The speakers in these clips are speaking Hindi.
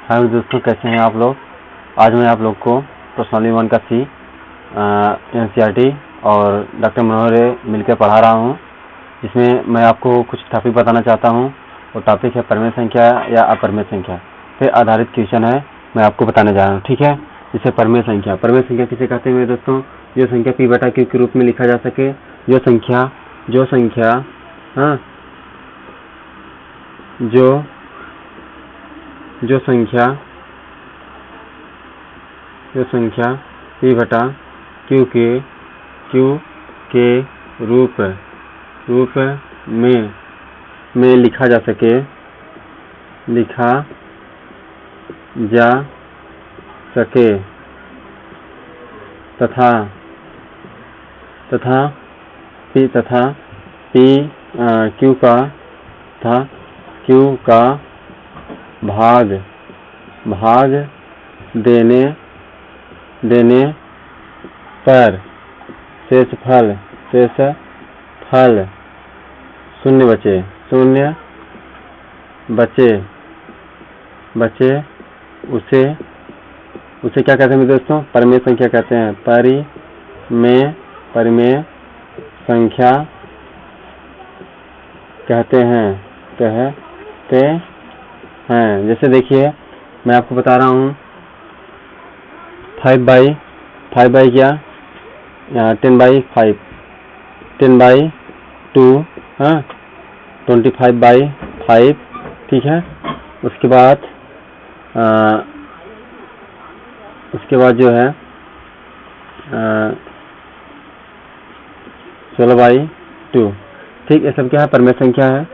हाय दोस्तों, कैसे हैं आप लोग। आज मैं आप लोग को पर्सनली 1 का सी एनसीईआरटी और डॉक्टर मनोहर मिलकर पढ़ा रहा हूं, जिसमें मैं आपको कुछ टॉपिक बताना चाहता हूं। वो टॉपिक है परिमेय संख्या या अपरिमेय संख्या पे आधारित क्वेश्चन है, मैं आपको बताने जा रहा हूँ। ठीक है, जिसे परिमेय संख्या किसे कहते हैं मेरे दोस्तों? जो संख्या p बटा q के रूप में लिखा जा सके, जो संख्या p बटा q के रूप में लिखा जा सके तथा q का भाग देने पर शेषफल शून्य बचे उसे क्या कहते हैं दोस्तों? परिमेय संख्या कहते हैं। परिमेय संख्या कहते हैं। जैसे देखिए, मैं आपको बता रहा हूँ 5 बाई क्या, 10 बाई 5, 10 बाई 2, 25 बाई 5, ठीक है। उसके बाद जो है 16 बाई 2, ठीक। ये सब क्या है? परिमेय संख्या है।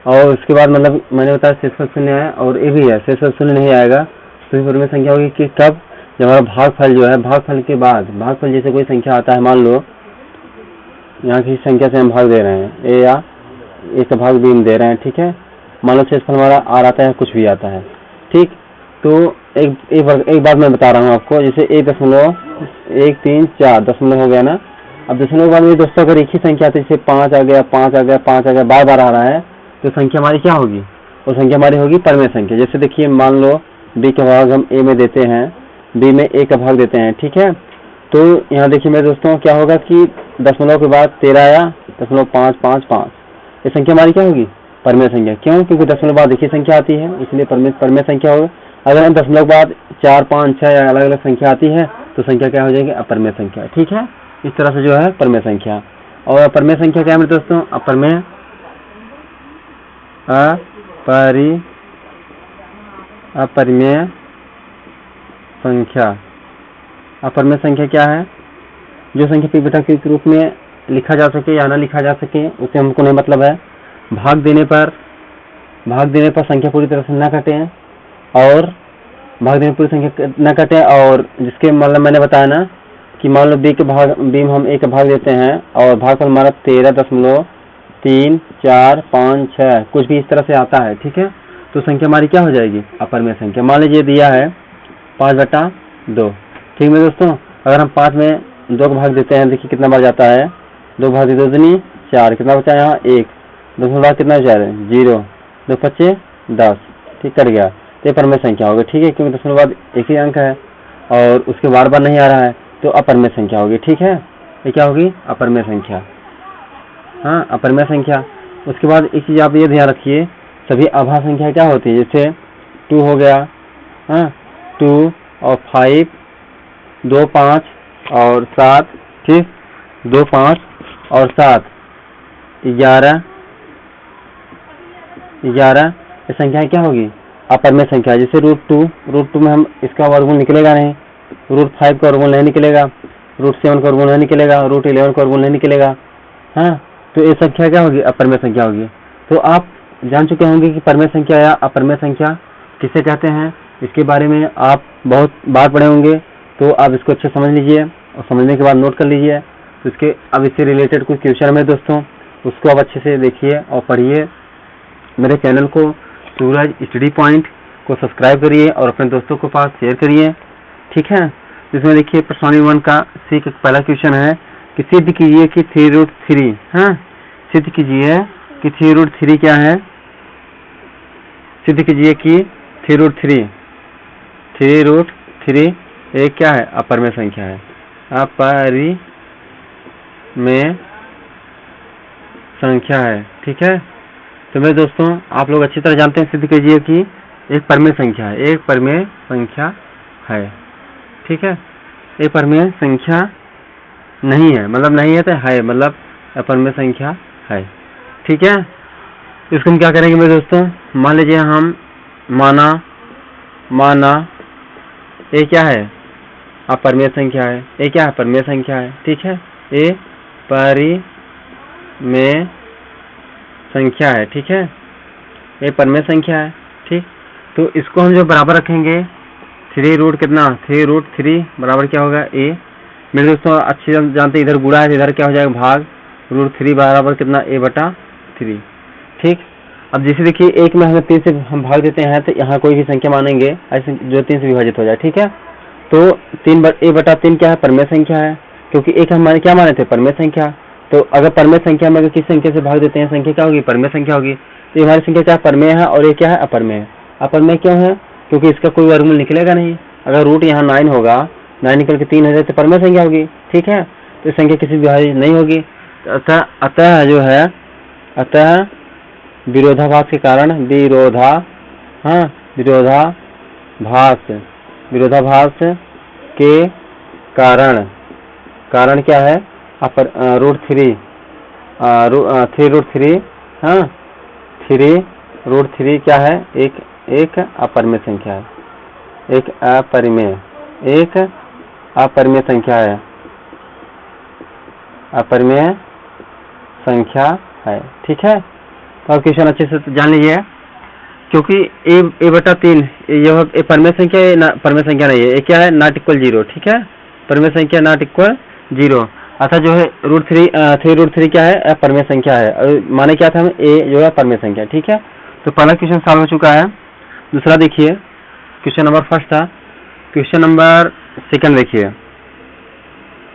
और उसके बाद मतलब मैंने बताया शेषफल शून्य है, और ये भी है शेषफल शून्य नहीं आएगा तो परिमेय संख्या होगी कि कब? जब हमारा भागफल जो है, भागफल के बाद भागफल जैसे कोई संख्या आता है, मान लो यहाँ की संख्या से हम भाग दे रहे हैं, ए या ए का भाग बी में दे रहे हैं, ठीक है। मान लो शेषफल हमारा आर आता है, कुछ भी आता है, ठीक। तो एक बात मैं बता रहा हूँ आपको, जैसे 1.134 दशमलव हो गया ना। अब दशमलव के बाद में दोस्तों अगर एक ही संख्या आती है, जैसे 5 आ गया, 5 आ गया, 5 आ गया, बार बार आ रहा है, तो संख्या हमारी क्या होगी? वो संख्या हमारी होगी परिमेय संख्या। जैसे देखिए, मान लो बी का भाग हम ए में देते हैं, बी में ए का भाग देते हैं, ठीक है। तो यहाँ देखिए मेरे दोस्तों, क्या होगा कि दशमलव के बाद 13 आया, 0.555, ये संख्या हमारी क्या होगी? परिमेय संख्या। क्यों? क्योंकि दशमलव बाद एक ही संख्या आती है, इसलिए परिमेय संख्या होगा। अगर हम दशमलव बाद 4, 5, 6 या अलग अलग संख्या आती है तो संख्या क्या हो जाएगी? अपरिमेय संख्या, ठीक है। इस तरह से जो है परिमेय संख्या। और अपरिमेय संख्या क्या है मेरे दोस्तों? अपरिमेय संख्या। अपरिमेय संख्या क्या है? जो संख्या p बटा q के रूप में लिखा जा सके या ना लिखा जा सके, उससे हमको नहीं मतलब है। भाग देने पर संख्या पूरी तरह से न कटे, और जिसके मतलब मैंने बताया ना कि मान लो बी में हम ए का भाग देते हैं, और भागफल हमारा 13.345 कुछ भी इस तरह से आता है, ठीक है। तो संख्या हमारी क्या हो जाएगी? अपरिमेय संख्या। मान लीजिए दिया है 5/2, ठीक है दोस्तों। अगर हम 5 में 2 का भाग देते हैं, देखिए कितना बार जाता है, 2 भाग 2 दूनी 4, कितना बचा यहाँ 1, 2 बाद कितना बचा है 0, 2 5 10, ठीक, कट गया। तो परिमेय संख्या होगी, ठीक है, क्योंकि दशमलव बाद एक ही अंक है और उसके बार बार नहीं आ रहा है, तो अपरिमेय संख्या होगी, ठीक है। ये क्या होगी? अपरिमेय संख्या, अपरिमेय संख्या। उसके बाद एक चीज आप ये ध्यान रखिए, सभी अभाज्य संख्या क्या होती है? जैसे 2 हो गया, 2 और 5, 2, 5 और 7, ठीक, 2, 5 और 7, 11, ये संख्या क्या होगी? अपरिमेय संख्या। जैसे √2 में हम इसका वर्गमूल निकलेगा नहीं, √5 का वर्गमूल नहीं निकलेगा, √7 का वर्गमूल नहीं निकलेगा, √11 का वर्गमूल नहीं निकलेगा, तो ये संख्या क्या होगी? अपरिमेय संख्या होगी। तो आप जान चुके होंगे कि परिमेय संख्या या अपरिमेय संख्या किसे कहते हैं। इसके बारे में आप बहुत बार पढ़े होंगे, तो आप इसको अच्छे समझ लीजिए, और समझने के बाद नोट कर लीजिए। तो अब इससे रिलेटेड कुछ क्वेश्चन है दोस्तों, उसको आप अच्छे से देखिए और पढ़िए। मेरे चैनल को सूरज स्टडी पॉइंट को सब्सक्राइब करिए और अपने दोस्तों के पास शेयर करिए, ठीक है। इसमें देखिए पर्सनली 1 का सी का पहला क्वेश्चन है कि सिद्ध कीजिए कि 3√3, सिद्ध कीजिए कि 3√3 क्या है। सिद्ध कीजिए कि 3√3 3√3 एक क्या है? अपर में संख्या है, अपरिमेय संख्या है। ठीक है, तो मेरे दोस्तों आप लोग अच्छी तरह जानते हैं, सिद्ध कीजिए कि एक परमेय संख्या है, एक परमेय संख्या है। ठीक है, एक परमेय संख्या नहीं है मतलब नहीं है तो है मतलब अपरमेय संख्या है। ठीक है, इसको हम क्या करेंगे मेरे दोस्तों? मान लीजिए हम माना ये क्या है? अपरमेय संख्या है। ये क्या है? परमेय संख्या है। ठीक है, ये परिमेय संख्या है। ठीक है, ये परमेय संख्या है। ठीक, तो इसको हम जो बराबर रखेंगे 3 कितना? 3√3 बराबर क्या होगा? ए। मेरे दोस्तों अच्छे जानते इधर गुणा है, इधर क्या हो जाएगा? भाग। √3 बराबर कितना? a/3। ठीक, अब जैसे देखिए एक में हमें 3 से हम भाग देते हैं तो यहाँ कोई भी संख्या मानेंगे ऐसे जो 3 से विभाजित हो जाए। ठीक है, तो a/3 क्या है? परमेय संख्या है, क्योंकि एक हम क्या माने थे? परमेय संख्या। तो अगर परमेय संख्या में अगर किस संख्या से भाग देते हैं संख्या क्या होगी? परमेय संख्या होगी। तो हमारी संख्या क्या? परमेय है, और ये क्या है? अपरमेय है। अपरमेय क्यों है? क्योंकि इसका कोई वर्गमूल निकलेगा नहीं। अगर रूट यहाँ 9 होगा, 9 निकल के 3 हो जाए तो परमेय संख्या होगी। ठीक है, तो संख्या किसी विभाजित नहीं होगी। अतः जो है विरोधाभास के कारण विरोधाभास के कारण क्या है? √3 3√3 हाँ 3√3 क्या है? एक अपरमेय संख्या है, एक अपरिमेय संख्या है, अपरिमेय संख्या है। ठीक है, तो आप क्वेश्चन अच्छे से जान लीजिए, क्योंकि a/3 ये परमेय संख्या है, परमेय संख्या नहीं है। ये क्या है? Not equal 0। ठीक है, परमेय संख्या नॉट इक्वल 0, अतः जो है √3 क्या है? अपरमेय संख्या है। और माने क्या था? हम a जो है परमेय संख्या। ठीक है, तो पहला क्वेश्चन सॉल्व हो चुका है। दूसरा देखिए, क्वेश्चन नंबर फर्स्ट था, क्वेश्चन नंबर सेकंड देखिए।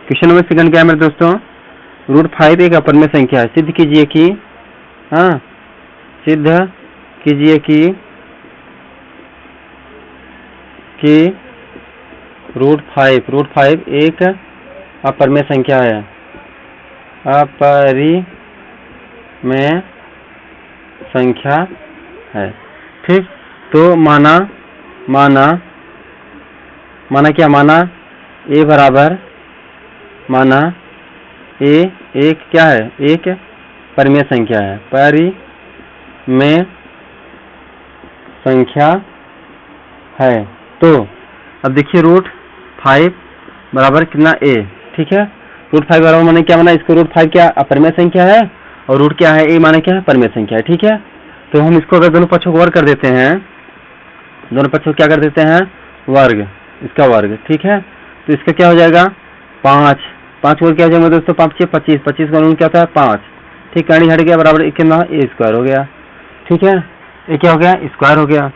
क्वेश्चन नंबर सेकंड क्या है मेरे दोस्तों? √5 एक अपरमेय संख्या है। सिद्ध कीजिए कि √5 एक अपरमेय संख्या है, अपरिमेय संख्या है। ठीक, तो माना क्या? माना a बराबर, माना a एक क्या है? एक परिमेय संख्या है, परिमेय संख्या है। तो अब देखिए √5 बराबर कितना? a। ठीक है, √5 बराबर माने क्या? माना इसको √5 क्या? अपरिमेय संख्या है, और रूट क्या है? a माने क्या है? परिमेय संख्या है। ठीक है, तो हम इसको अगर दोनों पक्षों को वर्ग कर देते हैं, दोनों पक्षों को क्या कर देते हैं? वर्ग, इसका वर्ग। ठीक है, तो इसका क्या हो जाएगा? 5 वर्ग क्या हो जाएगा दोस्तों? 5 × 25, 25 का ऋण क्या होता है? 5। ठीक, कड़ी हट गया, बराबर कितना? a² हो गया। ठीक है, ये क्या हो गया? स्क्वायर हो गया।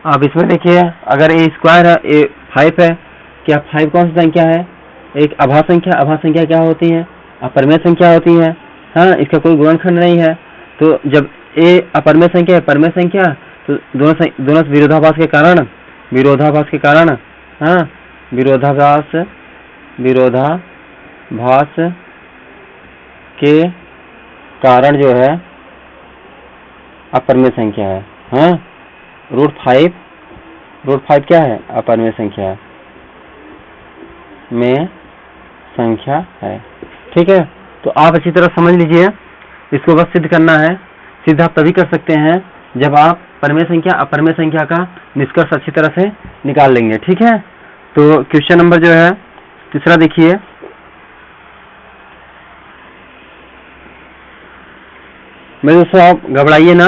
अब इसमें देखिए, अगर a² है, a 5 है, क्या 5 कौन सी संख्या है? एक अभाज्य संख्या। अभाज्य संख्या क्या होती है? अपरिमेय संख्या होती है। हाँ, इसका कोई गुणनखंड नहीं है। तो जब a अपरिमेय संख्या है, परिमेय संख्या, तो दोनों विरोधाभास के कारण हाँ विरोधाभास के कारण जो है अपरिमेय संख्या है। हाँ, √5 क्या है? अपरिमेय संख्या में संख्या है। ठीक है, तो आप अच्छी तरह समझ लीजिए, इसको बस सिद्ध करना है। सिद्ध आप तभी कर सकते हैं जब आप परिमेय संख्या अपरिमेय संख्या का निष्कर्ष अच्छी तरह से निकाल लेंगे। ठीक है, तो क्वेश्चन नंबर जो है तीसरा देखिए। मेरे दोस्तों आप घबराइए ना,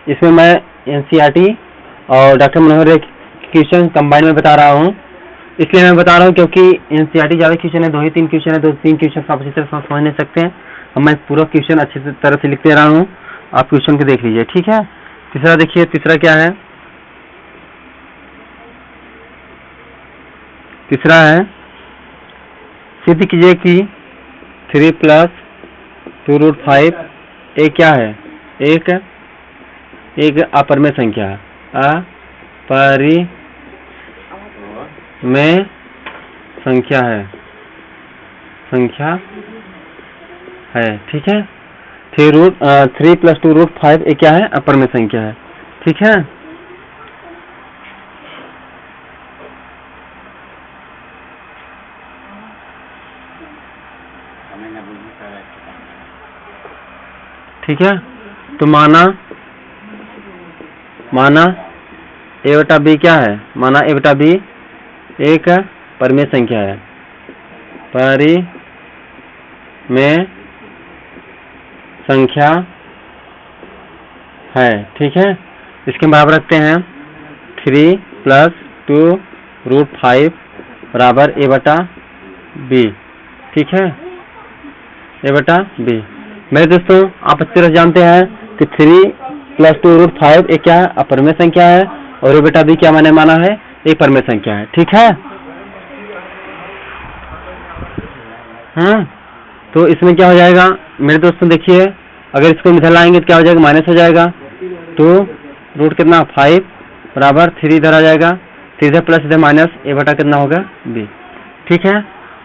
इसमें मैं एनसीईआरटी और डॉक्टर मनोहर क्वेश्चन कंबाइन में बता रहा हूँ। इसलिए मैं बता रहा हूँ क्योंकि एनसीईआरटी ज़्यादा क्वेश्चन है, 2 ही 3 क्वेश्चन है, 2-3 क्वेश्चन आप अच्छी तरह समझ नहीं सकते हैं। अब मैं पूरा क्वेश्चन अच्छी तरह से लिख दे रहा हूँ, आप क्वेश्चन को देख लीजिए। ठीक है, तीसरा देखिए, तीसरा क्या है? तीसरा है, सिद्ध कीजिए कि 3 + 2√5 एक क्या है? एक अपरिमेय संख्या है। में संख्या है, ठीक है। 3 + 2 √5 ये क्या है? अपर में संख्या है, ठीक है। ठीक है, तो माना a/b क्या है? माना a/b एक परिमेय संख्या है, परिमेय संख्या है, ठीक है। इसके बराबर रखते हैं 3 + 2 √5 बराबर a/b, ठीक है, a/b। मेरे दोस्तों आप अच्छी तरह जानते हैं कि 3 + 2 √5 एक क्या है? अपरिमेय संख्या है, और a/b क्या मैंने माना है? एक परिमेय संख्या है, ठीक है। तो इसमें क्या हो जाएगा मेरे दोस्तों? देखिए, अगर इसको इधर लाएंगे तो क्या हो जाएगा? माइनस हो जाएगा। तो रूट कितना? 5 बराबर 3 इधर आ जाएगा, 3 इधर प्लस इधर माइनस, a/, कितना होगा? b, ठीक है।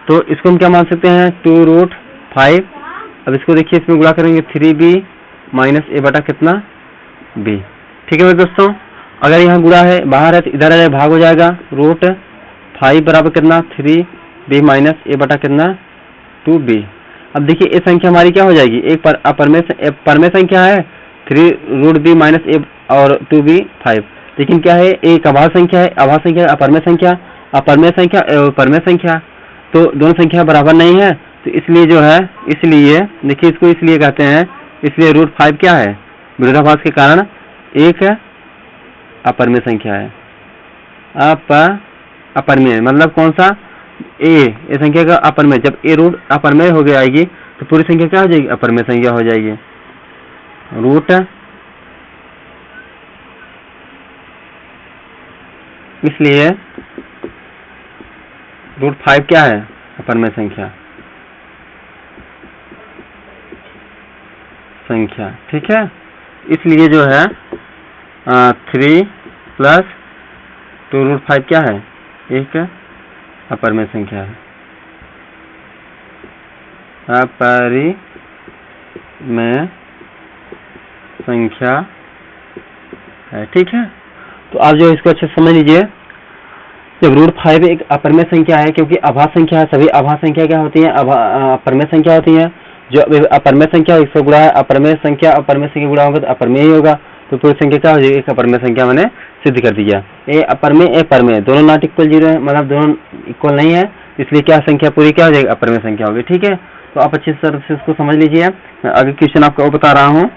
तो इसको हम क्या मान सकते हैं? 2 √5। अब इसको देखिए, इसमें गुणा करेंगे 3b माइनस a/, कितना? b, ठीक है मेरे दोस्तों। अगर यहाँ गुणा है, बाहर है, तो इधर आ जाए, भाग हो जाएगा। √5 बराबर कितना? 3b माइनस a/, कितना? 2b। अब देखिए ये संख्या हमारी क्या हो जाएगी? एक परमेय संख्या है, 3 √b माइनस a और 2b 5, लेकिन क्या है? एक अभाज्य संख्या है, अभाज्य संख्या अपरमेय संख्या, अपरमेय संख्या और परमेय संख्या, तो दोनों संख्या बराबर नहीं है। तो इसलिए जो है, इसलिए देखिए इसको इसलिए कहते हैं, इसलिए √5 क्या है? विरोधाभास के कारण एक अपरमेय संख्या है। अपरमेय मतलब कौन सा? ए संख्या का अपरमेय। जब ए रूट अपरमेय हो गया आएगी तो पूरी संख्या क्या हो जाएगी? अपरमेय संख्या हो जाएगी। रूट इसलिए √5 क्या है? अपरमेय संख्या, ठीक है। इसलिए जो है 3 + 2 √5 क्या है? एक अपरमेय संख्या है, अपरिमेय संख्या है, ठीक है। तो आप जो इसको अच्छे से समझ लीजिए, जब √5 एक अपरमेय संख्या है, क्योंकि अभाज्य संख्या है, सभी अभाज्य संख्या क्या होती है? अपरमेय संख्या होती है। जो अपरमेय संख्या 100 गुणा है अपरमेय संख्या गुणा होगा तो अपरमेय ही होगा। तो पूरी संख्या क्या हो जाएगी? एक अपरमेय संख्या मैंने सिद्ध कर दिया। ए अपरमेय ए परमेय दोनों नॉट इक्वल 0 है, मतलब दोनों इक्वल नहीं है, इसलिए क्या संख्या पूरी क्या हो जाएगी? अपरमेय संख्या होगी, ठीक है। तो आप अच्छी तरह से इसको समझ लीजिए। मैं आगे क्वेश्चन आपको और बता रहा हूँ।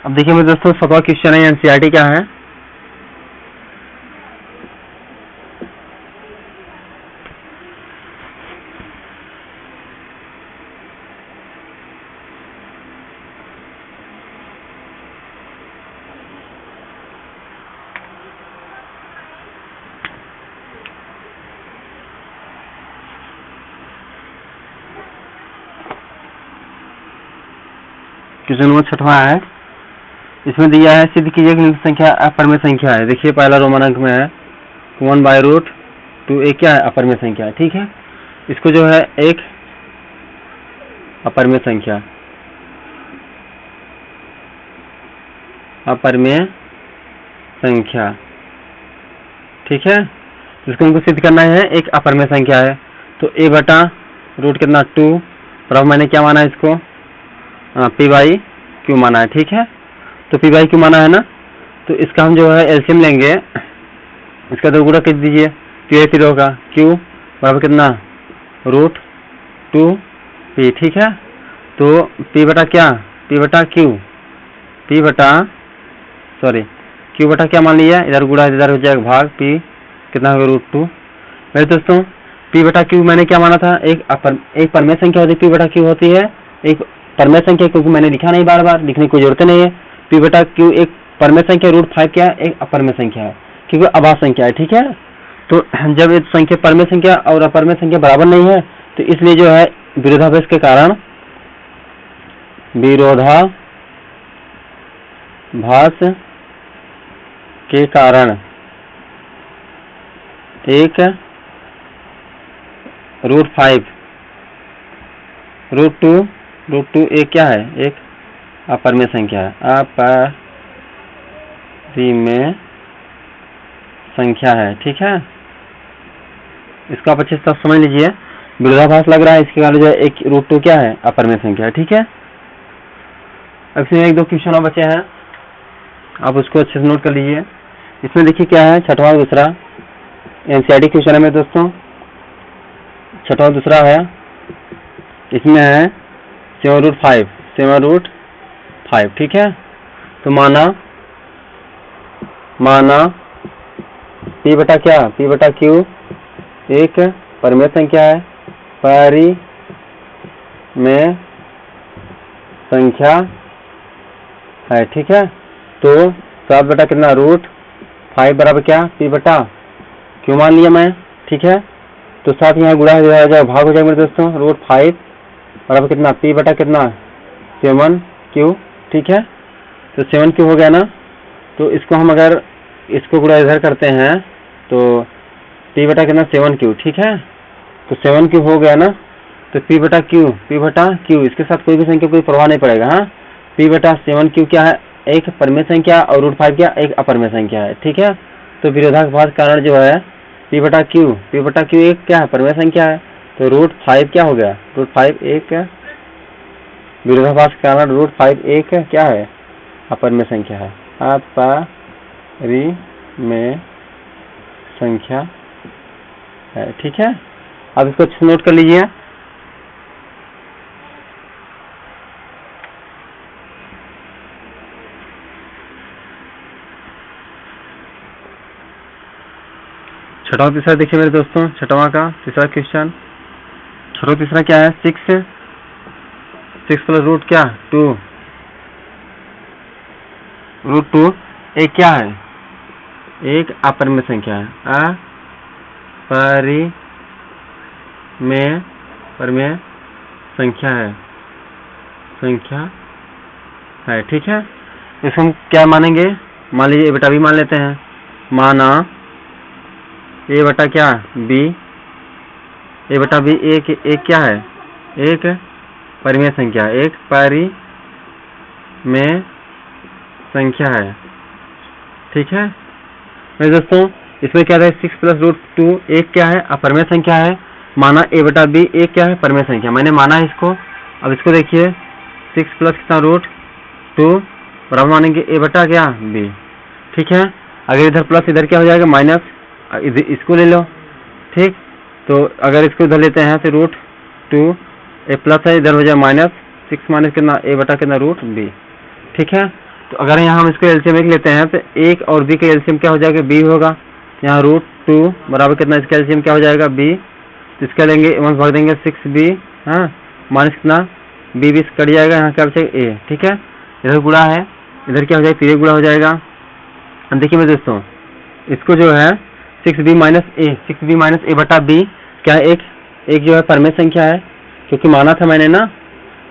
अब देखिए मेरे दोस्तों, 7वां क्वेश्चन है, एनसीईआरटी क्या है? क्वेश्चन नंबर 6वां है। इसमें दिया है, सिद्ध कीजिए कि संख्या अपरमेय संख्या है। देखिए पहला रोमन अंक में है 1/√2 एक क्या है? अपरमेय संख्या है, ठीक है। इसको जो है एक अपरमेय संख्या ठीक है। इसको हमको सिद्ध करना है, एक अपरमेय संख्या है। तो a/√2 कितना? 2 बराबर मैंने क्या माना है इसको? p/q माना है, ठीक है। तो p/q माना है ना, तो इसका हम जो है एलसीएम लेंगे, इसका 2 गुणा कर दीजिए, p होगा q बराबर कितना? √2p, ठीक है। तो p/क्या? q/क्या मान लिया? इधर गुणा इधर हो जाएगा भाग, p कितना होगा? √2। मेरे दोस्तों पी बटा क्यू मैंने क्या माना था, एक परमेय संख्या होती है, पी बटा क्यू होती है एक परमेय संख्या, क्योंकि मैंने लिखा नहीं, बार बार लिखने की कोई जरूरत नहीं है। पी बटा क्यू एक परमेय संख्या, √5 क्या है, एक अपरमेय संख्या है, क्योंकि अभाज्य संख्या है, ठीक है। तो जब एक संख्या परमेय संख्या और अपरमेय संख्या बराबर नहीं है, तो इसलिए जो है विरोधाभास के कारण एक √5 √2 एक क्या है, एक अपरमेय संख्या है, अपरिमेय संख्या है, ठीक है। इसको आप अच्छे से समझ लीजिए, विरोधाभास लग रहा है, इसके कारण जो है एक √2 क्या है, अपरमेय संख्या है, ठीक है। अब इसमें एक दो क्वेश्चन और बचे हैं, आप उसको अच्छे से नोट कर लीजिए। इसमें देखिए क्या है, छठवां दूसरा एनसीईआरटी क्वेश्चन है मेरे दोस्तों, छठवां दूसरा है, इसमें है 7√5, ठीक है। तो माना पी बटा क्या, पी बटा क्यू एक परमेय संख्या है, परिमेय संख्या है, ठीक है। तो 7 बटा कितना, √5 बराबर क्या, पी बटा क्यू मान लिया मैं, ठीक है। तो साथ यहाँ गुणा हो जाएगा, भाग हो जाएगा मेरे दोस्तों, √5 बराबर कितना, पी बटा कितना 7q, ठीक है। तो 7q हो गया ना, तो इसको हम अगर इसको गुणा इधर करते हैं तो p बटा कितना 7q, ठीक है। तो 7q हो गया ना, तो p बटा q, इसके साथ कोई भी संख्या कोई प्रभाव नहीं पड़ेगा, हाँ। p बटा 7q क्या है, एक परमेय संख्या, और √5 क्या, एक अपरमेय संख्या है, ठीक है। तो विरोधाभास कारण जो है p बटा q एक क्या है, परमेय संख्या है, तो √5 क्या हो गया, √5 एक विरोधाभास के कारण √5 एक क्या है, अपरमेय संख्या है, अपरिमेय संख्या है, ठीक है। अब इसको अच्छे से नोट कर लीजिए। छठवां तीसरा देखिए मेरे दोस्तों, छठवां का तीसरा क्वेश्चन, छठवां तीसरा क्या है, 6 प्लस रूट क्या 2, √2 एक क्या है, एक अपरिमेय संख्या है, अपरिमेय संख्या है, ठीक है। इसको हम क्या मानेंगे, मान लीजिए ए बटा बी मान लेते हैं, माना ए बटा क्या बी, ए बटा बी एक क्या है, एक परिमेय संख्या, एक परिमेय संख्या है, ठीक है मेरे दोस्तों। इसमें क्या है, 6 प्लस √2 एक क्या है, अपरिमेय संख्या है, माना ए बटा बी एक क्या है, परिमेय संख्या, मैंने माना है इसको। अब इसको देखिए 6 प्लस कितना √2 बराबर मानेंगे ए बटा क्या बी, ठीक है। अगर इधर प्लस इधर क्या हो जाएगा माइनस, इसको ले लो, ठीक। तो अगर इसको इधर लेते हैं तो √2 ए प्लस है, इधर हो जाए माइनस, 6 माइनस कितना ए बटा कितना √b, ठीक है। तो अगर यहाँ हम इसको एलसीएम एक लेते हैं तो एक और बी का एलसीएम क्या हो जाएगा, बी होगा। यहाँ √2 बराबर कितना, इसका एलसीएम क्या हो जाएगा, बी। तो इसका लेंगे 1 भाग देंगे 6b, हाँ, माइनस कितना बी कट जाएगा, यहाँ क्या बचेगा ए, ठीक है। इधर गुणा है, इधर क्या हो जाएगा, फिर गुणा हो जाएगा। देखिए मेरे दोस्तों, इसको जो है 6b माइनस ए बटा बी क्या है, एक जो है परमेय संख्या है, क्योंकि माना था मैंने ना।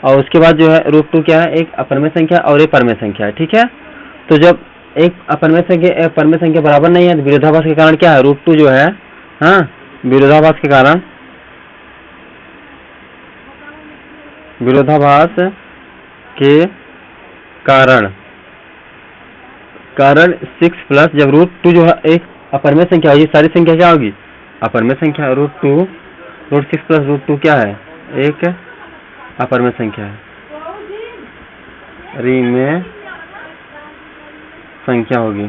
और उसके बाद जो है √2 क्या है, एक अपरमेय संख्या और एक परमेय संख्या है, ठीक है। तो जब एक अपरमेय संख्या एक परमेय संख्या बराबर नहीं है, तो विरोधाभास के कारण क्या है, √2 जो है, हाँ, विरोधाभास के कारण 6 प्लस जब √2 जो है एक अपरमेय संख्या होगी, सारी संख्या क्या होगी, अपरमेय संख्या, √6 प्लस √2 क्या है, एक अपरमेय संख्या है, परिमेय संख्या होगी,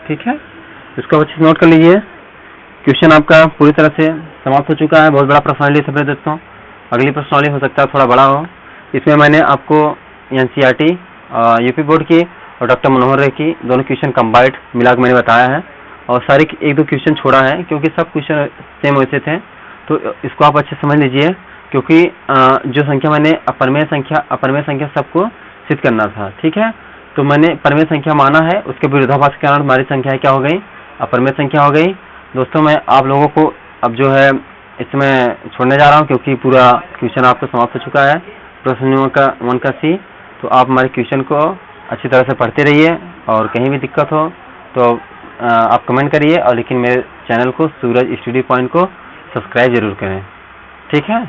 ठीक है। इसको अच्छे से नोट कर लीजिए। क्वेश्चन आपका पूरी तरह से समाप्त हो चुका है, बहुत बड़ा प्रश्नावली था दोस्तों। अगली प्रश्नावली हो सकता है थोड़ा बड़ा हो। इसमें मैंने आपको एनसीईआरटी यूपी बोर्ड की और डॉक्टर मनोहर रे की दोनों क्वेश्चन कंबाइंड मिला के मैंने बताया है, और सारे एक दो क्वेश्चन छोड़ा है क्योंकि सब क्वेश्चन सेम वैसे थे, तो इसको आप अच्छे समझ लीजिए, क्योंकि जो संख्या मैंने अपरमेय संख्या सबको सिद्ध करना था, ठीक है। तो मैंने परमेय संख्या माना है, उसके विरोधाभास के कारण हमारी संख्या क्या हो गई, अपरमेय संख्या हो गई। दोस्तों मैं आप लोगों को अब जो है इसमें छोड़ने जा रहा हूँ, क्योंकि पूरा क्वेश्चन आपको समाप्त हो चुका है प्रश्न का 1 का C। तो आप हमारे क्वेश्चन को अच्छी तरह से पढ़ते रहिए, और कहीं भी दिक्कत हो तो आप कमेंट करिए, और लेकिन मेरे चैनल को सूरज स्टडी पॉइंट को सब्सक्राइब जरूर करें, ठीक है।